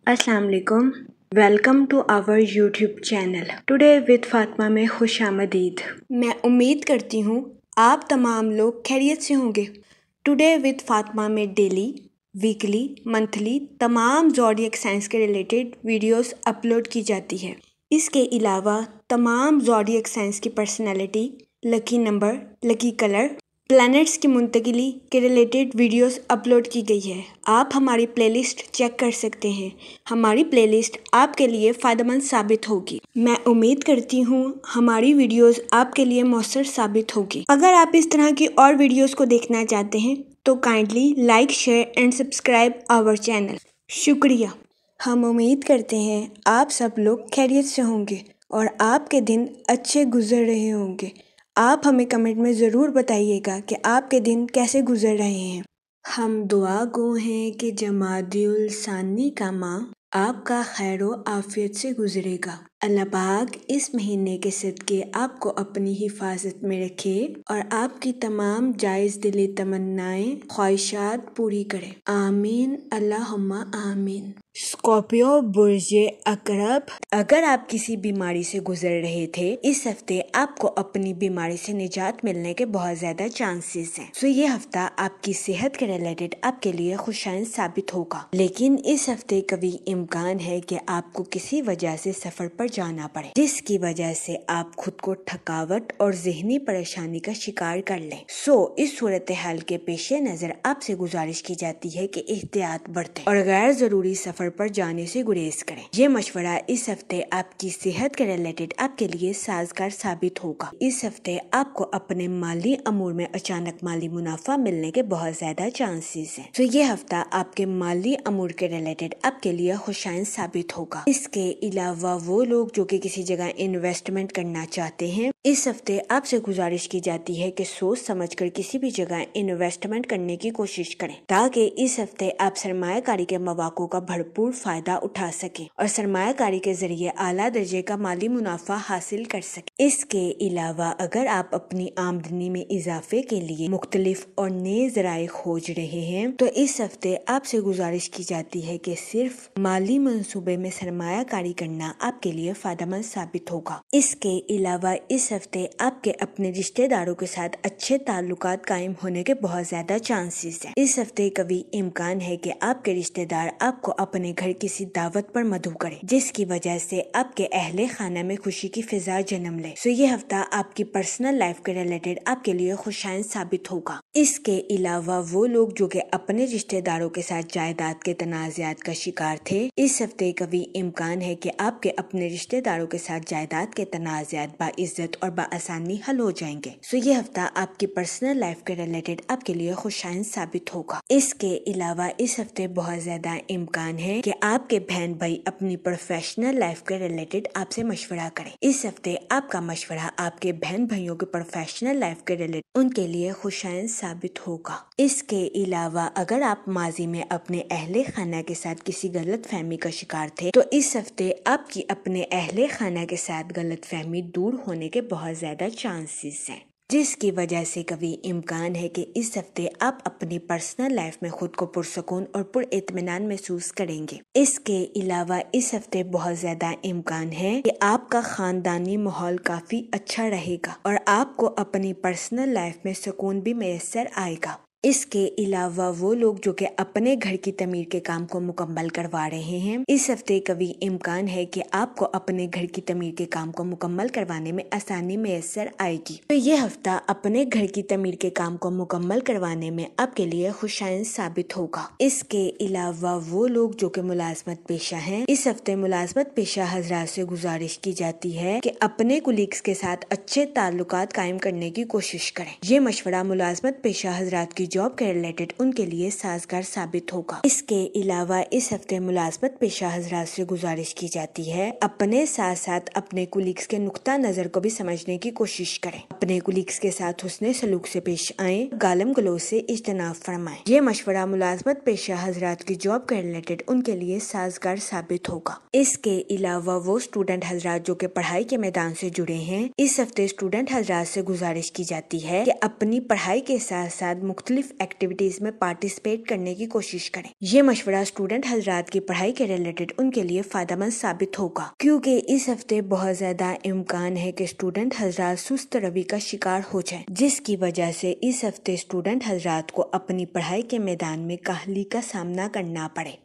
अस्सलाम वालेकुम। Welcome to our YouTube channel today with Fatima में खुश आमदीद। मैं उम्मीद करती हूँ आप तमाम लोग खैरियत से होंगे। टुडे विद फातिमा में डेली, वीकली, मंथली तमाम ज़ोडिएक साइंस के रिलेटेड वीडियोस अपलोड की जाती है। इसके अलावा तमाम ज़ोडिएक साइंस की personality, lucky number, lucky colour, planets की मुंतकिली के रिलेटेड वीडियोस अपलोड की गई है। आप हमारी प्लेलिस्ट चेक कर सकते हैं। हमारी प्लेलिस्ट आपके लिए फ़ायदेमंद साबित होगी। मैं उम्मीद करती हूँ हमारी वीडियोस आपके लिए मौसर साबित होगी। अगर आप इस तरह की और वीडियोस को देखना चाहते हैं तो kindly like, share and subscribe our channel. शुक्रिया। हम उम्मीद करते हैं आप सब लोग खैरियत से होंगे और आपके दिन अच्छे गुजर रहे होंगे। आप हमें कमेंट में ज़रूर बताइएगा कि आपके दिन कैसे गुजर रहे हैं। हम दुआ गो हैं कि जमादिउल सानी का माह आपका खैर व आफियत से गुजरेगा। अल्लाह पाक इस महीने के सदके आपको अपनी हिफाजत में रखे और आपकी तमाम जायज़ दिली तमन्नाएं, ख्वाहिशात पूरी करे। आमीन अल्लाहुम्मा आमीन। स्कॉर्पियो बुर्जे अकरब, अगर आप किसी बीमारी से गुजर रहे थे, इस हफ्ते आपको अपनी बीमारी से निजात मिलने के बहुत ज्यादा चांसेस हैं। तो ये हफ्ता आपकी सेहत के रिलेटेड आपके लिए खुशाइन साबित होगा। लेकिन इस हफ्ते कभी इम्कान है कि आपको किसी वजह से सफर पर जाना पड़े, जिसकी वजह से आप खुद को थकावट और जहनी परेशानी का शिकार कर लें। इस सूरत हाल के पेश नजर आपसे गुजारिश की जाती है कि एहतियात बरतें और गैर जरूरी सफर पर जाने से गुरेज करें। ये मशवरा इस हफ्ते आपकी सेहत के रिलेटेड आपके लिए साजगार साबित होगा। इस हफ्ते आपको अपने माली अमूर में अचानक माली मुनाफा मिलने के बहुत ज्यादा चांसेस हैं। तो ये हफ्ता आपके माली अमूर के रिलेटेड आपके लिए खुशाइन साबित होगा। इसके अलावा वो लोग जो कि किसी जगह इन्वेस्टमेंट करना चाहते हैं, इस हफ्ते आपसे गुजारिश की जाती है कि सोच समझकर किसी भी जगह इन्वेस्टमेंट करने की कोशिश करें, ताकि इस हफ्ते आप सरमायाकारी के मौक़ों का भरपूर फायदा उठा सकें और सरमायाकारी के जरिए आला दर्जे का माली मुनाफा हासिल कर सकें। इसके अलावा अगर आप अपनी आमदनी में इजाफे के लिए मुख्तलिफ और नए ज़राए खोज रहे हैं, तो इस हफ्ते आपसे गुजारिश की जाती है कि सिर्फ माली मंसूबे में सरमायाकारी करना आपके लिए फायदेमंद साबित होगा। इसके अलावा इस हफ्ते आपके अपने रिश्तेदारों के साथ अच्छे ताल्लुकात कायम होने के बहुत ज्यादा चांसेस हैं। इस हफ्ते कभी इम्कान है कि आपके रिश्तेदार आपको अपने घर किसी दावत पर मदऊ करें, जिसकी वजह से आपके अहले खाना में खुशी की फिजा जन्म ले। ये हफ्ता आपकी पर्सनल लाइफ के रिलेटेड आपके लिए खुशाइन साबित होगा। इसके अलावा वो लोग जो कि अपने रिश्तेदारों के साथ जायदाद के तनाज़ात का शिकार थे, इस हफ्ते कभी इम्कान है कि आपके अपने रिश्तेदारों के साथ जायदाद के तनाज़ात बाइज्जत और बाआसानी हल हो जाएंगे। ये हफ्ता आपकी पर्सनल लाइफ के रिलेटेड आपके लिए खुशाइन साबित होगा। इसके अलावा इस हफ्ते बहुत ज्यादा इम्कान है कि आपके बहन भाई अपनी प्रोफेशनल लाइफ के रिलेटेड आपसे मशवरा करें। इस हफ्ते आपका मशवरा आपके बहन भाइयों के प्रोफेशनल लाइफ के रिलेटेड उनके लिए खुशाइन साबित होगा। इसके अलावा अगर आप माजी में अपने अहले खाना के साथ किसी गलत फहमी का शिकार थे, तो इस हफ्ते आपकी अपने अहले खाना के साथ गलत फहमी दूर होने के बहुत ज्यादा चांसेस हैं, जिसकी वजह से कभी इम्कान है कि इस हफ्ते आप अपनी पर्सनल लाइफ में खुद को पुरसकून और पुरइत्मीनान महसूस करेंगे। इसके अलावा इस हफ्ते बहुत ज्यादा इम्कान है कि आपका खानदानी माहौल काफी अच्छा रहेगा और आपको अपनी पर्सनल लाइफ में सुकून भी मैसर आएगा। इसके अलावा वो लोग जो कि अपने घर की तमीर के काम को मुकम्मल करवा रहे हैं, इस हफ्ते कभी इम्कान है कि आपको अपने घर की तमीर के काम को मुकम्मल करवाने में आसानी मैसर आएगी। तो ये हफ्ता अपने घर की तमीर के काम को मुकम्मल करवाने में आपके लिए खुशाइन साबित होगा। इसके अलावा वो लोग जो कि मुलाजमत पेशा हैं, इस हफ्ते मुलाजमत पेशा हजरात से गुजारिश की जाती है कि अपने कुलीग्स के साथ अच्छे ताल्लुकात कायम करने की कोशिश करें। ये मशवरा मुलाजमत पेशा हजरात की जॉब के रिलेटेड उनके लिए साजगार साबित होगा। इसके अलावा इस हफ्ते मुलाजमत पेशा हजरात से गुजारिश की जाती है अपने साथ साथ अपने कुलीग्स के नुक्ता नजर को भी समझने की कोशिश करें। अपने कुलीग्स के साथ हुस्ने सलूक से पेश आए, गालम गलोच से इज्तनाब फरमाएं। ये मशवरा मुलाजमत पेशा हजरात की जॉब के रिलेटेड उनके लिए साजगार साबित होगा। इसके अलावा वो स्टूडेंट हजरात जो कि पढ़ाई के मैदान से जुड़े हैं, इस हफ्ते स्टूडेंट हजरात से गुजारिश की जाती है कि अपनी पढ़ाई के साथ साथ मुख्तलिफ मुख्तलिफ एक्टिविटीज में पार्टिसिपेट करने की कोशिश करें। ये मशवरा स्टूडेंट हजरात की पढ़ाई के रिलेटेड उनके लिए फायदेमंद साबित होगा, क्योंकि इस हफ्ते बहुत ज्यादा इम्कान है कि स्टूडेंट हजरात सुस्त रवि का शिकार हो जाए, जिसकी वजह से इस हफ्ते स्टूडेंट हजरात को अपनी पढ़ाई के मैदान में काहली का सामना करना पड़े।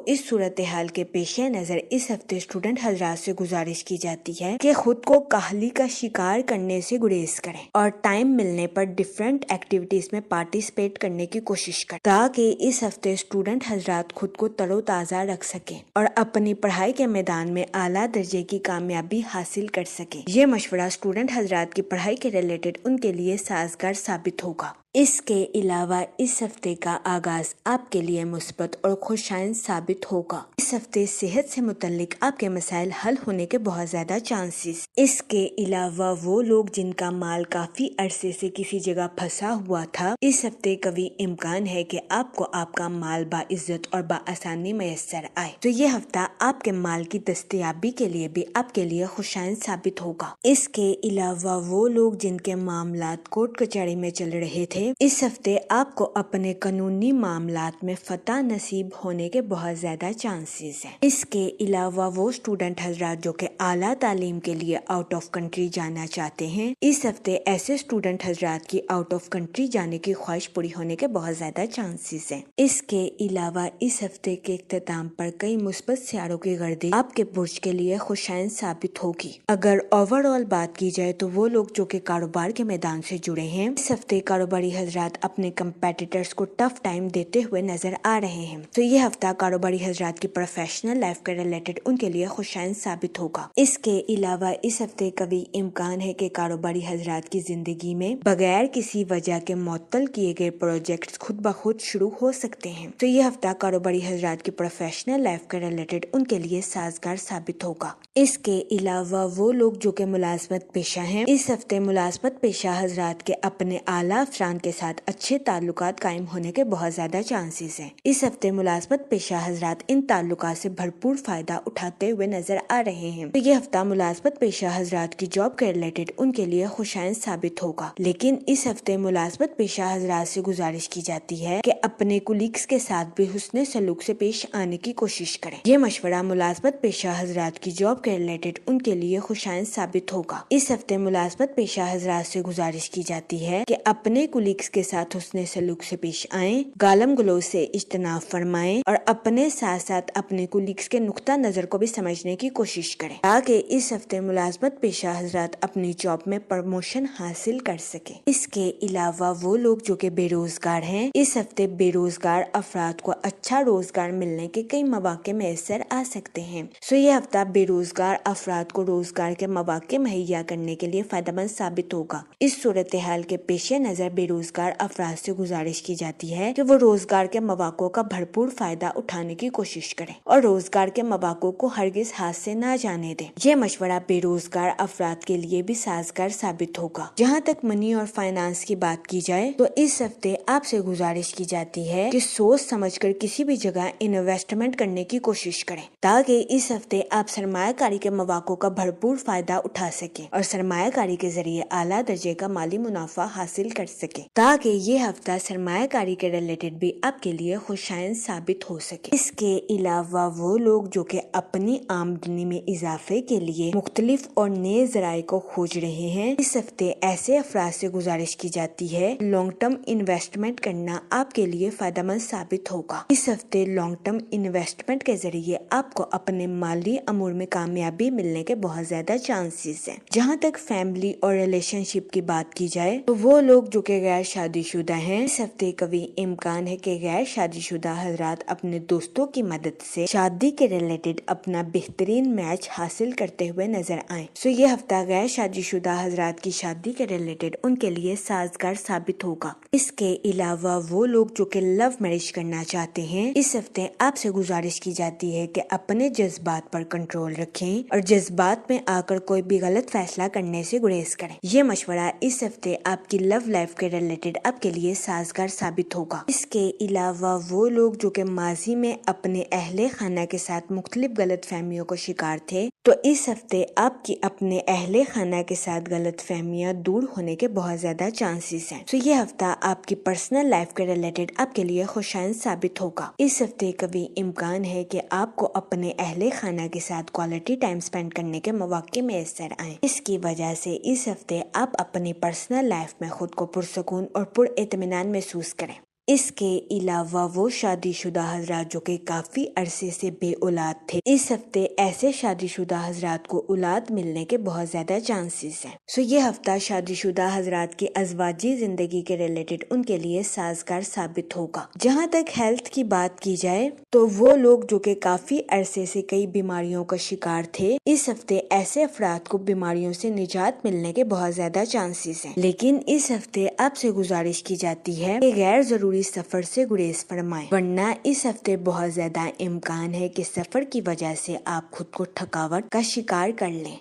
इस सूरत हाल के पेश नजर इस हफ्ते स्टूडेंट हजरात से गुजारिश की जाती है कि खुद को काहली का शिकार करने से गुरेज करें और टाइम मिलने पर डिफरेंट एक्टिविटीज में पार्टिसिपेट करने की कोशिश करें, ताकि इस हफ्ते स्टूडेंट हजरात खुद को तरोताजा रख सकें और अपनी पढ़ाई के मैदान में आला दर्जे की कामयाबी हासिल कर सकें। ये मशवरा स्टूडेंट हजरात की पढ़ाई के रिलेटेड उनके लिए साजगार साबित होगा। इसके अलावा इस हफ्ते का आगाज आपके लिए मुस्बत और खुशाइन साबित होगा। इस हफ्ते सेहत से मुतल्लिक आपके मसाइल हल होने के बहुत ज्यादा चांसेस। इसके अलावा वो लोग जिनका माल काफी अरसे से किसी जगह फंसा हुआ था, इस हफ्ते कभी इम्कान है कि आपको आपका माल बाइज्जत और बाआसानी मैसर आए। तो ये हफ्ता आपके माल की दस्तयाबी के लिए भी आपके लिए खुशाइन साबित होगा। इसके अलावा वो लोग जिनके मामलात कोर्ट कचहरी में चल रहे थे, इस हफ्ते आपको अपने कानूनी मामलात में फतह नसीब होने के बहुत ज्यादा चांसेस हैं। इसके अलावा वो स्टूडेंट हजरात जो कि आला तालीम के लिए आउट ऑफ कंट्री जाना चाहते हैं, इस हफ्ते ऐसे स्टूडेंट हजरात की आउट ऑफ कंट्री जाने की ख्वाहिश पूरी होने के बहुत ज्यादा चांसेस हैं। इसके अलावा इस हफ्ते के इख्तिताम पर कई मुस्बत सियारों की गर्दी आपके बुर्ज के लिए खुशाइन साबित होगी। अगर ओवरऑल बात की जाए तो वो लोग जो कि कारोबार के मैदान से जुड़े हैं, इस हफ्ते कारोबारी हजरात अपने कंपेटिटर्स को टफ टाइम देते हुए नजर आ रहे हैं। तो ये हफ्ता कारोबारी हजरात की प्रोफेशनल लाइफ के रिलेटेड उनके लिए खुशाइन साबित होगा। इसके अलावा इस हफ्ते कभी इम्कान है कि कारोबारी हजरात की जिंदगी में बगैर किसी वजह के मुअत्तल किए गए प्रोजेक्ट्स खुद ब खुद शुरू हो सकते हैं। तो ये हफ्ता कारोबारी हजरात की प्रोफेशनल लाइफ के रिलेटेड उनके लिए साजगार साबित होगा। इसके अलावा वो लोग जो कि मुलाजमत पेशा हैं, इस हफ्ते मुलाजमत पेशा हजरात के अपने आला अफरान के साथ अच्छे ताल्लुकात कायम होने के बहुत ज्यादा चांसेस हैं। इस हफ्ते मुलाजमत पेशा हजरात इन ताल्लुकात से भरपूर फायदा उठाते हुए नजर आ रहे हैं। तो ये हफ्ता मुलाजमत पेशा हजरात की जॉब के रिलेटेड उनके लिए खुशाइन साबित होगा। लेकिन इस हफ्ते मुलाजमत पेशा हजरात से गुजारिश की जाती है कि अपने कुलीग्स के साथ भी हुस्ने सलूक से पेश आने की कोशिश करें। ये मशवरा मुलाजमत पेशा हजरात की जॉब के रिलेटेड उनके लिए खुशाइन साबित होगा। इस हफ्ते मुलाजमत पेशा हजरात से गुजारिश की जाती है कि अपने कुलीग्स के साथ हुस्ने सलूक से पेश आएं, गालम गलोच से इज्तनाब फरमाएं और अपने साथ साथ अपने कुलीग्स के नुक्ता नजर को भी समझने की कोशिश करें, ताकि इस हफ्ते मुलाजमत पेशा हजरात अपनी जॉब में प्रमोशन हासिल कर सके। इसके अलावा वो लोग जो कि बेरोजगार हैं, इस हफ्ते बेरोजगार अफराद को अच्छा रोजगार मिलने के कई मौके मैसर आ सकते हैं। ये हफ्ता बेरोजगार अफराद को रोजगार के मौके मुहैया करने के लिए फायदेमंद साबित होगा। इस सूरत हाल के पेश नजर बेरोजगार अफराद से गुजारिश की जाती है कि वो रोजगार के मौकों का भरपूर फायदा उठाने की कोशिश करें और रोजगार के मौकों को हरगिज हाथ से ना जाने दें। ये मशवरा बेरोजगार अफराद के लिए भी साजगार साबित होगा। जहाँ तक मनी और फाइनेंस की बात की जाए तो इस हफ्ते आपसे गुजारिश की जाती है कि सोच समझकर किसी भी जगह इन्वेस्टमेंट करने की कोशिश करें, ताकि इस हफ्ते आप सरमायाकारी के मौकों का भरपूर फायदा उठा सकें और सरमायाकारी के जरिए आला दर्जे का माली मुनाफा हासिल कर सके, ताकि ये हफ्ता सरमायाकारी के रिलेटेड भी आपके लिए खुशाइन साबित हो सके। इसके अलावा वो लोग जो कि अपनी आमदनी में इजाफे के लिए मुख्तलिफ और नए जराये को खोज रहे हैं, इस हफ्ते ऐसे अफराद से गुजारिश की जाती है लॉन्ग टर्म इन्वेस्टमेंट करना आपके लिए फायदेमंद साबित होगा। इस हफ्ते लॉन्ग टर्म इन्वेस्टमेंट के जरिए आपको अपने माली अमूर में कामयाबी मिलने के बहुत ज्यादा चांसेस हैं। जहाँ तक फैमिली और रिलेशनशिप की बात की जाए तो वो लोग जो कि गैर शादीशुदा हैं, इस हफ्ते कभी इम्कान है कि गैर शादीशुदा हजरात अपने दोस्तों की मदद से शादी के रिलेटेड अपना बेहतरीन मैच हासिल करते हुए नजर आए। ये हफ्ता गैर शादीशुदा हजरात की शादी के रिलेटेड उनके लिए साजगार साबित होगा। इसके अलावा वो लोग जो कि लव मैरिज करना चाहते हैं, इस हफ्ते आपसे गुजारिश की जाती है कि अपने जज्बात पर कंट्रोल रखें और जज्बात में आकर कोई भी गलत फैसला करने से गुरेज करें। ये मशवरा इस हफ्ते आपकी लव लाइफ के ریلیٹڈ آپ کے لیے سازگار ثابت ہوگا۔ اس کے علاوہ وہ لوگ جو کہ ماضی میں اپنے اہل خانہ کے ساتھ مختلف غلط فہمیوں کو شکار تھے، تو اس ہفتے آپ کی اپنے اہل خانہ کے ساتھ غلط فہمیاں دور ہونے کے بہت زیادہ چانسز ہیں۔ تو یہ ہفتہ آپ کی پرسنل لائف کے ریلیٹڈ آپ کے لیے خوشائند ثابت ہوگا۔ اس ہفتے کبھی امکان ہے کہ آپ کو اپنے اہل خانہ کے ساتھ کوالٹی ٹائم سپینڈ کرنے کے مواقع میسر آئیں۔ اس کی وجہ سے اس ہفتے آپ اپنی پرسنل لائف میں خود کو پرسکون اور پر اطمینان محسوس کریں۔ اس کے علاوہ وہ شادی شدہ حضرات جو کہ کافی عرصے سے بے اولاد تھے، اس ہفتے ایسے شادی شدہ حضرات کو اولاد ملنے کے بہت زیادہ چانسز ہیں۔ یہ ہفتہ شادی شدہ حضرات کی ازواجی زندگی کے ریلیٹڈ ان کے لیے سازگار ثابت ہوگا۔ جہاں تک ہیلتھ کی بات کی جائے تو وہ لوگ جو کہ کافی عرصے سے کئی بیماریوں کا شکار تھے، اس ہفتے ایسے افراد کو بیماریوں سے نجات ملنے کے بہت زیادہ چانسز ہیں، لیکن اس ہفتے آپ سے گزارش کی جاتی ہے کہ غیر ضروری سفر سے گریز فرمائیں، ورنہ اس ہفتے بہت زیادہ امکان ہے کہ سفر کی وجہ سے آپ خود کو تھکاوٹ کا شکار کر لیں۔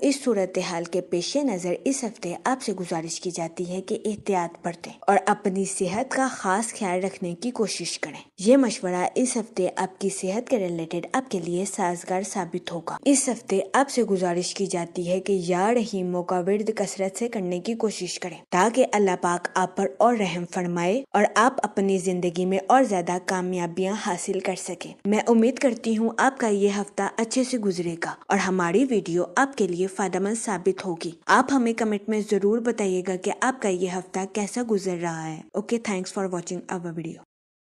اس صورتحال کے پیش نظر اس ہفتے آپ سے گزارش کی جاتی ہے کہ احتیاط برتیں اور اپنی صحت کا خاص خیال رکھنے کی کوشش کریں۔ یہ مشورہ اس ہفتے آپ کی صحت کے ریلیٹڈ آپ کے لیے سازگار ثابت ہوگا۔ اس ہفتے آپ سے گزارش کی جاتی ہے کہ یا رحیموں کا ورد کثرت سے کرنے کی کوشش کریں تاکہ اللہ پاک آپ پر اور رحم فرمائے اور آپ اپنی زندگی میں اور زیادہ کامیابیاں حاصل کر سکیں۔ میں امید کرتی ہوں آپ کا یہ ہفتہ اچھے سے گزرے گا اور ہماری ویڈیو آپ کے لیے فائدہ مند ثابت ہوگی۔ آپ ہمیں کمنٹ میں ضرور بتائیے گا کہ آپ کا یہ ہفتہ کیسا گزر رہا ہے۔ Okay, thanks for watching our video.